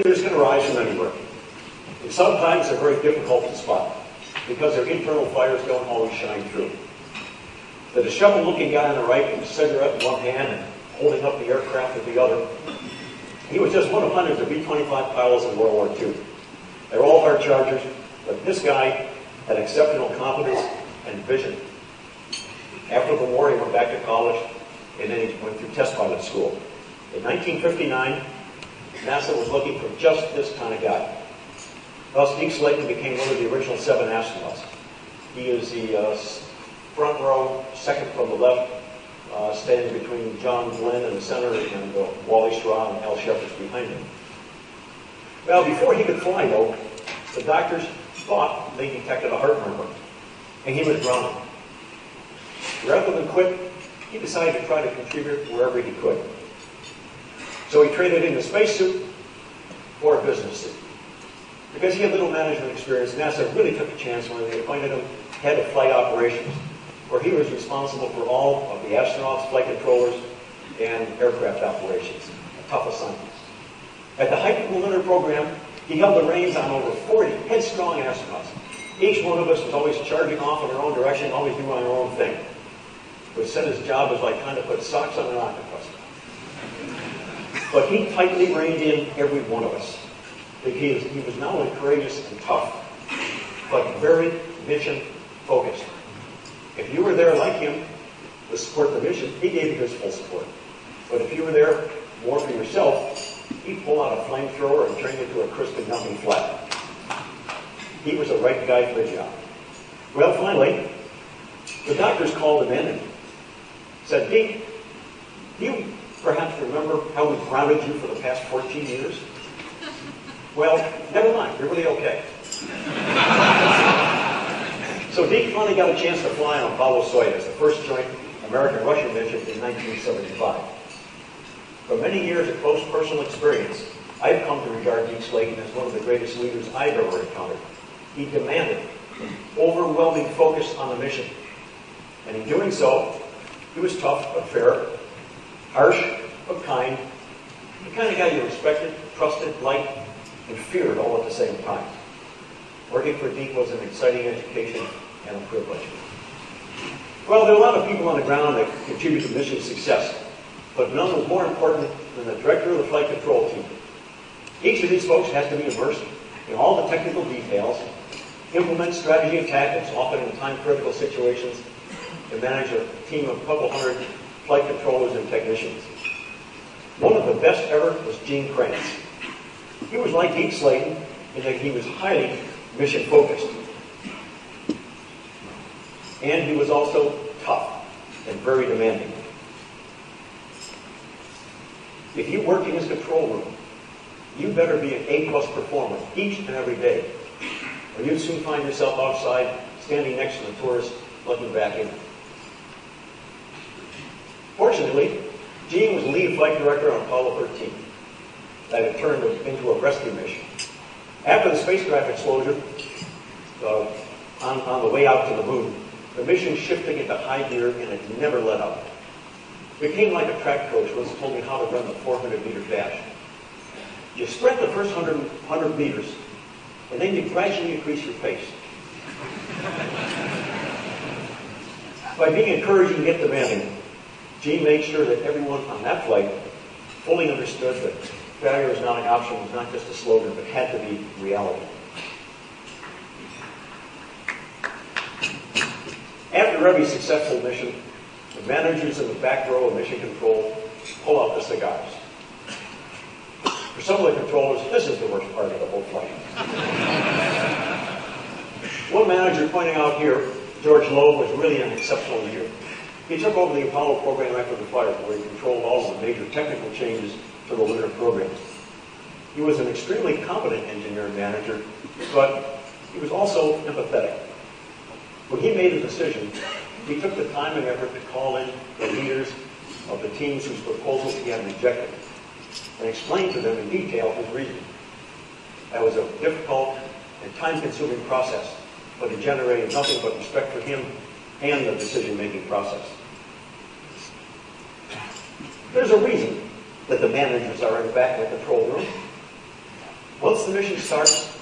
leaders can arise from anywhere. And sometimes they're very difficult to spot because their internal fires don't always shine through. The disheveled-looking guy on the right with a cigarette in one hand and holding up the aircraft with the other, he was just one of hundreds of B-25 pilots in World War II. They were all hard chargers, but this guy had exceptional competence and vision. After the war, he went back to college, and then he went through test pilot school. In 1959, NASA was looking for just this kind of guy. Thus, Deke Slayton became one of the original 7 astronauts. He is the front row, second from the left, standing between John Glenn in the center and Wally Schraub and Al Shepard's behind him. Well, before he could fly, though, the doctors thought they detected a heart murmur, and he was drowning. Rather than quit, he decided to try to contribute wherever he could. So he traded in a spacesuit for a business suit. Because he had little management experience, NASA really took a chance when they appointed him head of flight operations, where he was responsible for all of the astronauts, flight controllers, and aircraft operations. A tough assignment. At the height of the lunar program, he held the reins on over 40 headstrong astronauts. Each one of us was always charging off in our own direction, always doing our own thing. But said his job was like trying to put socks on an octopus. But he tightly reined in every one of us. He was not only courageous and tough, but very mission-focused. If you were there like him to support the mission, he gave you his full support. But if you were there more for yourself, he'd pull out a flamethrower and turn you into a crisp and nothing flat. He was the right guy for the job. Well, finally, the doctors called him in and said, Deke, do you perhaps remember how we grounded you for the past 14 years? Well, never mind, you're really okay. So Deke finally got a chance to fly on Apollo-Soyuz, the first joint American-Russian mission in 1975. From many years of close personal experience, I've come to regard Deke Slayton as one of the greatest leaders I've ever encountered. He demanded an overwhelming focus on the mission. And in doing so, he was tough but fair, harsh but kind, the kind of guy you respected, trusted, liked, and feared all at the same time. Working for Deke was an exciting education and a privilege. Well, there are a lot of people on the ground that contribute to mission success, but none was more important than the director of the flight control team. Each of these folks has to be immersed in all the technical details, implement strategy and tactics, often in time-critical situations, and manage a team of a couple hundred flight controllers and technicians. One of the best ever was Gene Kranz. He was like Deke Slayton in that he was highly mission-focused. And he was also tough and very demanding. If you worked in his control room, you better be an A-plus performer each and every day, or you'd soon find yourself outside, standing next to the tourists, looking back in. Fortunately, Gene was lead flight director on Apollo 13. That had turned into a rescue mission. After the spacecraft explosion, on the way out to the moon, the mission shifted into high gear and it never let up. It became like a track coach who was told me how to run the 400-meter dash. You sprint the first 100 meters, and then you gradually increase your pace. By being encouraging yet demanding, Gene made sure that everyone on that flight fully understood that failure is not an option, was not just a slogan, but had to be reality. After every successful mission, the managers in the back row of mission control pull out the cigars. For some of the controllers, this is the worst part of the whole flight. One manager pointing out here, George Loeb, was really an exceptional leader. He took over the Apollo program after the fire, where he controlled all of the major technical changes to the lunar program. He was an extremely competent engineer and manager, but he was also empathetic. When he made a decision, he took the time and effort to call in the leaders of the teams whose proposals he had rejected and explain to them in detail his reason. That was a difficult and time-consuming process, but it generated nothing but respect for him and the decision-making process. There's a reason that the managers are in the back of the control room. Once the mission starts,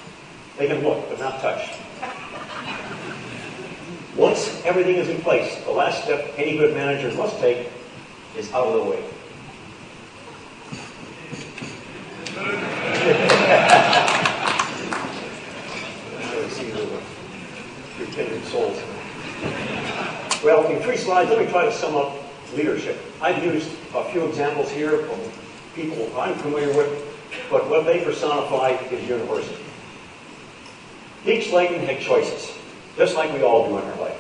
they can look but not touch. Once everything is in place, the last step any good manager must take is out of the way. Your kindred souls. Well, in 3 slides, let me try to sum up leadership. I've used a few examples here from people I'm familiar with, but what they personify is universal. Each Slayton had choices, just like we all do in our life.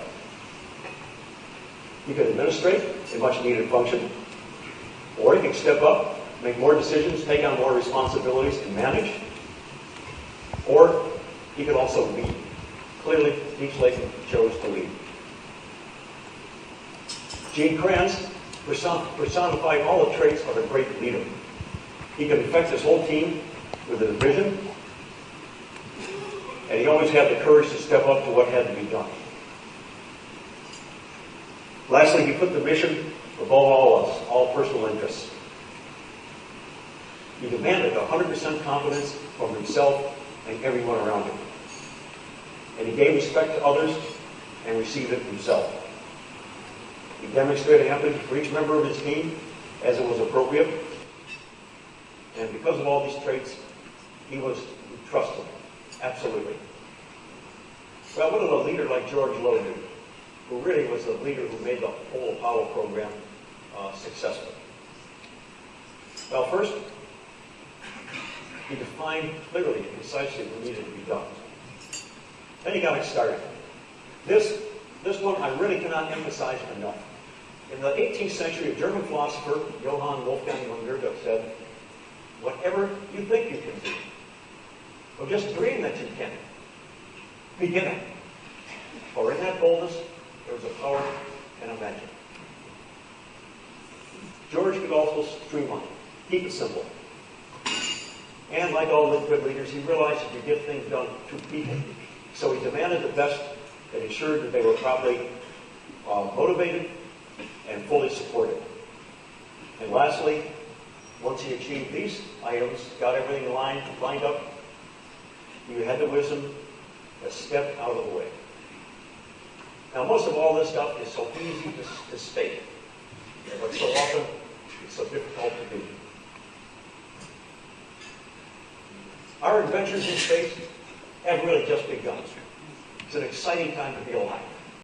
You can administrate a much needed function, or you can step up, make more decisions, take on more responsibilities, and manage, or you could also lead. Clearly, Deep Slayton chose to lead. Gene Kranz personified all the traits of a great leader. He could affect his whole team with his vision, and he always had the courage to step up to what had to be done. Lastly, he put the mission above all else, all personal interests. He demanded 100% confidence from himself and everyone around him. And he gave respect to others and received it himself. He demonstrated empathy for each member of his team as it was appropriate. And because of all these traits, he was trusted. Absolutely. Well, what did a leader like George Lowe do, who really was the leader who made the whole Apollo program successful? Well, first, he defined clearly and concisely what needed to be done. Then he got it started. This one I really cannot emphasize enough. In the 18th century, a German philosopher, Johann Wolfgang von Goethe, said, "Whatever you think you can do, or just dream that you can, begin it. For in that boldness, there is a power and a magic." George could also streamline, keep it simple. And like all the good leaders, he realized that you get things done to people. So he demanded the best and ensured that they were properly motivated and fully supported. And lastly, once he achieved these items, got everything lined up, he had the wisdom to step out of the way. Now, most of all this stuff is so easy to state, but so often it's so difficult to do. Our adventures in space have really just begun. It's an exciting time to be alive.